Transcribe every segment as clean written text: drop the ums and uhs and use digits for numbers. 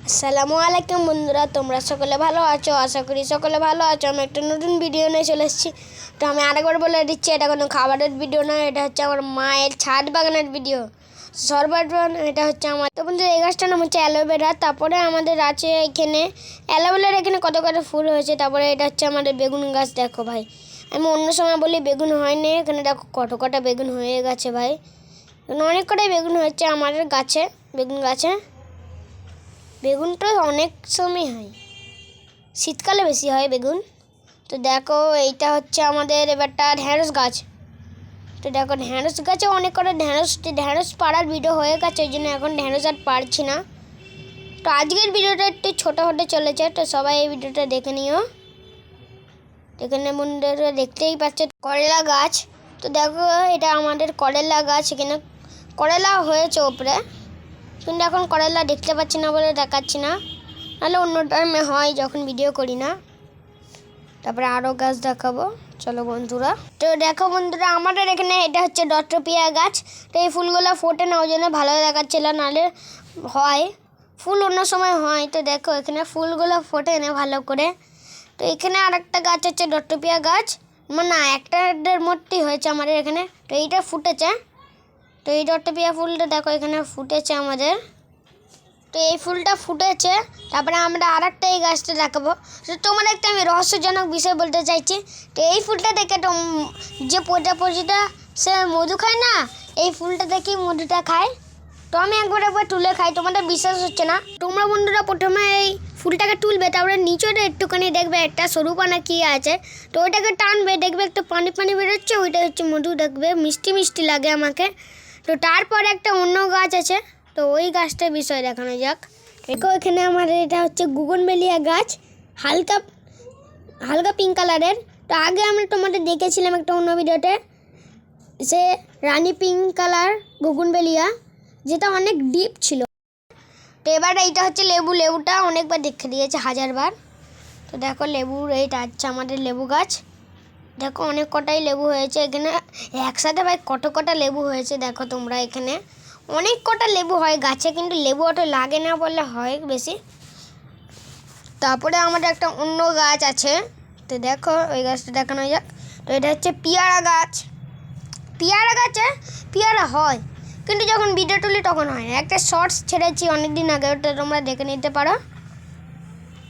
আসসালামু আলাইকুম বন্ধুরা, তোমরা সকলে ভালো আছো? আশা করি সকলে ভালো আছো। আমি একটা নতুন ভিডিও নিয়ে চলে এসেছি। তো আমি আরেকবার বলে দিচ্ছি, এটা কোনো খাবারের ভিডিও না, এটা হচ্ছে আমার মায়ের ছাদ বাগানের ভিডিও। সর্বপ্রথম এটা হচ্ছে আমার, তো বন্ধুরা এই গাছটার নাম হচ্ছে অ্যালোভেরা। তারপরে আমাদের আছে এখানে অ্যালোভেরার এখানে কত কত ফুল হয়েছে। তারপরে এটা হচ্ছে আমাদের বেগুন গাছ। দেখো ভাই, আমি অন্য সময় বলি বেগুন হয়নি, এখানে দেখো কত কটা বেগুন হয়ে গেছে ভাই। অনেক কটাই বেগুন হয়েছে আমাদের গাছে, বেগুন গাছে। বেগুনটা অনেক সময় হয়, শীতকালে বেশি হয় বেগুন। তো দেখো এইটা হচ্ছে আমাদের এবারটা ঢ্যাঁড়স গাছ। তো দেখো ঢ্যাঁড়স গাছে অনেক করে ঢ্যাঁড়স পাড়ার ভিডিও হয়ে গেছে, ওই জন্য এখন ঢ্যাঁড়স আর পারছি না। তো আজকের ভিডিওটা একটু ছোটো হতে চলেছে, তো সবাই এই ভিডিওটা দেখে নিও। এখানে বন্ধুরা দেখতেই পাচ্ছে করলা গাছ। তো দেখো এটা আমাদের করলা গাছ, এখানে করলা হয়েছে ওপরে, কিন্তু এখন করলা দেখতে পাচ্ছি না বলে দেখাচ্ছি না, নাহলে অন্য টাইমে হয় যখন ভিডিও করি না। তারপরে আরও গাছ দেখাবো, চলো বন্ধুরা। তো দেখো বন্ধুরা, আমাদের এখানে এটা হচ্ছে ডট্রপিয়া গাছ। তো এই ফুলগুলো ফোটে না, ওই জন্য ভালো দেখাচ্ছিল, নাহলে হয় ফুল অন্য সময় হয়। তো দেখো এখানে ফুলগুলো ফোটে না ভালো করে। তো এখানে আর একটা গাছ হচ্ছে ডট্রপিয়া গাছ, মানে না একটার মধ্যেই হয়েছে আমাদের এখানে। তো এইটা ফুটেছে, তো এই ডট্রপিয়া ফুলটা দেখো এখানে ফুটেছে আমাদের। তো এই ফুলটা ফুটেছে, তারপরে আমরা আর একটা এই গাছটা দেখাবো। তো তোমার একটা আমি রহস্যজনক বিষয় বলতে চাইছি। তো এই ফুলটা দেখে তো যে প্রজাপতিটা সে মধু খায় না, এই ফুলটা দেখেই মধুটা খায়। তো আমি একবার তুলে খাই, তোমাদের বিশ্বাস হচ্ছে না। তোমরা বন্ধুরা প্রথমে এই ফুলটাকে তুলবে, তারপরে নিচে একটুখানি দেখবে একটা সরু পানা কী আছে। তো ওইটাকে টানবে, দেখবে একটু পানি পানি বেরোচ্ছে, ওইটা হচ্ছে মধু। দেখবে মিষ্টি মিষ্টি লাগে আমাকে। তো তারপরে একটা অন্য গাছ আছে, তো ওই গাছটার বিষয় দেখানো যাক। দেখো এখানে আমাদের এটা হচ্ছে গুগনভেলিয়া গাছ, হালকা হালকা পিঙ্ক কালারের। তো আগে আমরা তোমাদের দেখেছিলাম একটা অন্য ভিডিওতে, সে রানী পিঙ্ক কালার গুগনভেলিয়া, যেটা অনেক ডিপ ছিল। তো এবার এইটা হচ্ছে লেবু, লেবুটা অনেকবার দেখে দিয়েছে, 1000বার। তো দেখো লেবুর এইটা হচ্ছে আমাদের লেবু গাছ। দেখো অনেক কটাই লেবু হয়েছে এখানে একসাথে, ভাই কত কটা লেবু হয়েছে দেখো তোমরা। এখানে অনেক কটা লেবু হয় গাছে, কিন্তু লেবু অত লাগে না বললে হয় বেশি। তারপরে আমাদের একটা অন্য গাছ আছে, তো দেখো ওই গাছটা দেখানো যাক। তো এটা হচ্ছে পেয়ারা গাছ। পেয়ারা গাছে পেয়ারা হয়, কিন্তু যখন ভিডিও তুলি তখন হয় না। একটা শর্টস ছেড়েছি অনেক দিন আগে, ওটা তোমরা দেখে নিতে পারো।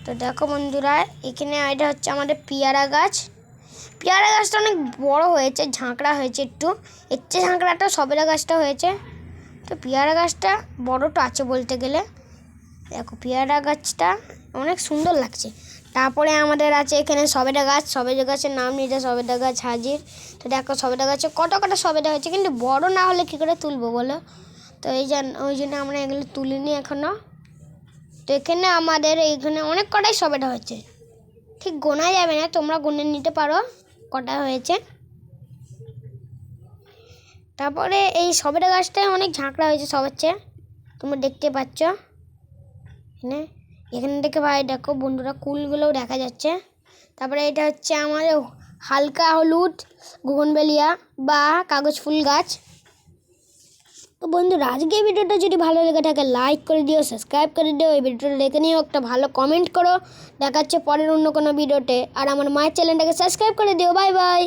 তো দেখো বন্ধুরা, এখানে এটা হচ্ছে আমাদের পেয়ারা গাছ। পেয়ারা গাছটা অনেক বড় হয়েছে, ঝাঁকড়া হয়েছে একটু, এর চেয়ে ঝাঁকড়াটা সবেদা গাছটা হয়েছে। তো পেয়ারা গাছটা বড়টা আছে বলতে গেলে। দেখো পেয়ারা গাছটা অনেক সুন্দর লাগছে। তারপরে আমাদের আছে এখানে সবেদা গাছ। সবেদা গাছের নাম নিতে সবেদা গাছ হাজির। তো দেখো সবেদা গাছে কত কটা সবেদা হয়েছে, কিন্তু বড় না হলে কী করে তুলবো বলো। তো ওই জন্য আমরা এগুলো তুলিনি এখনও। তো এখানে আমাদের এইখানে অনেক কটাই সবেদা হয়েছে, ঠিক গোনা যাবে না, তোমরা গুনে নিতে পারো কটা হয়েছে। তারপরে এই সবেদা গাছটায় অনেক ঝাঁকড়া হয়েছে সবার চেয়ে, তোমরা দেখতে পাচ্ছ এখানে দেখে ভাই। দেখো বন্ধুরা কুলগুলোও দেখা যাচ্ছে। তারপরে এটা হচ্ছে আমাদের হালকা হলুদ গুগনভেলিয়া বা কাগজ ফুল গাছ। তো বন্ধুরা আজকে ভিডিওটা যদি ভালো লেগে থাকে লাইক করে দিও, সাবস্ক্রাইব করে দিও, এই ভিডিওটা দেখে নিও, একটা ভালো কমেন্ট করো। দেখাচ্ছে পরের অন্য কোনো ভিডিওতে। আর আমার মায়ের চ্যানেলটাকে সাবস্ক্রাইব করে দিও। Bye bye.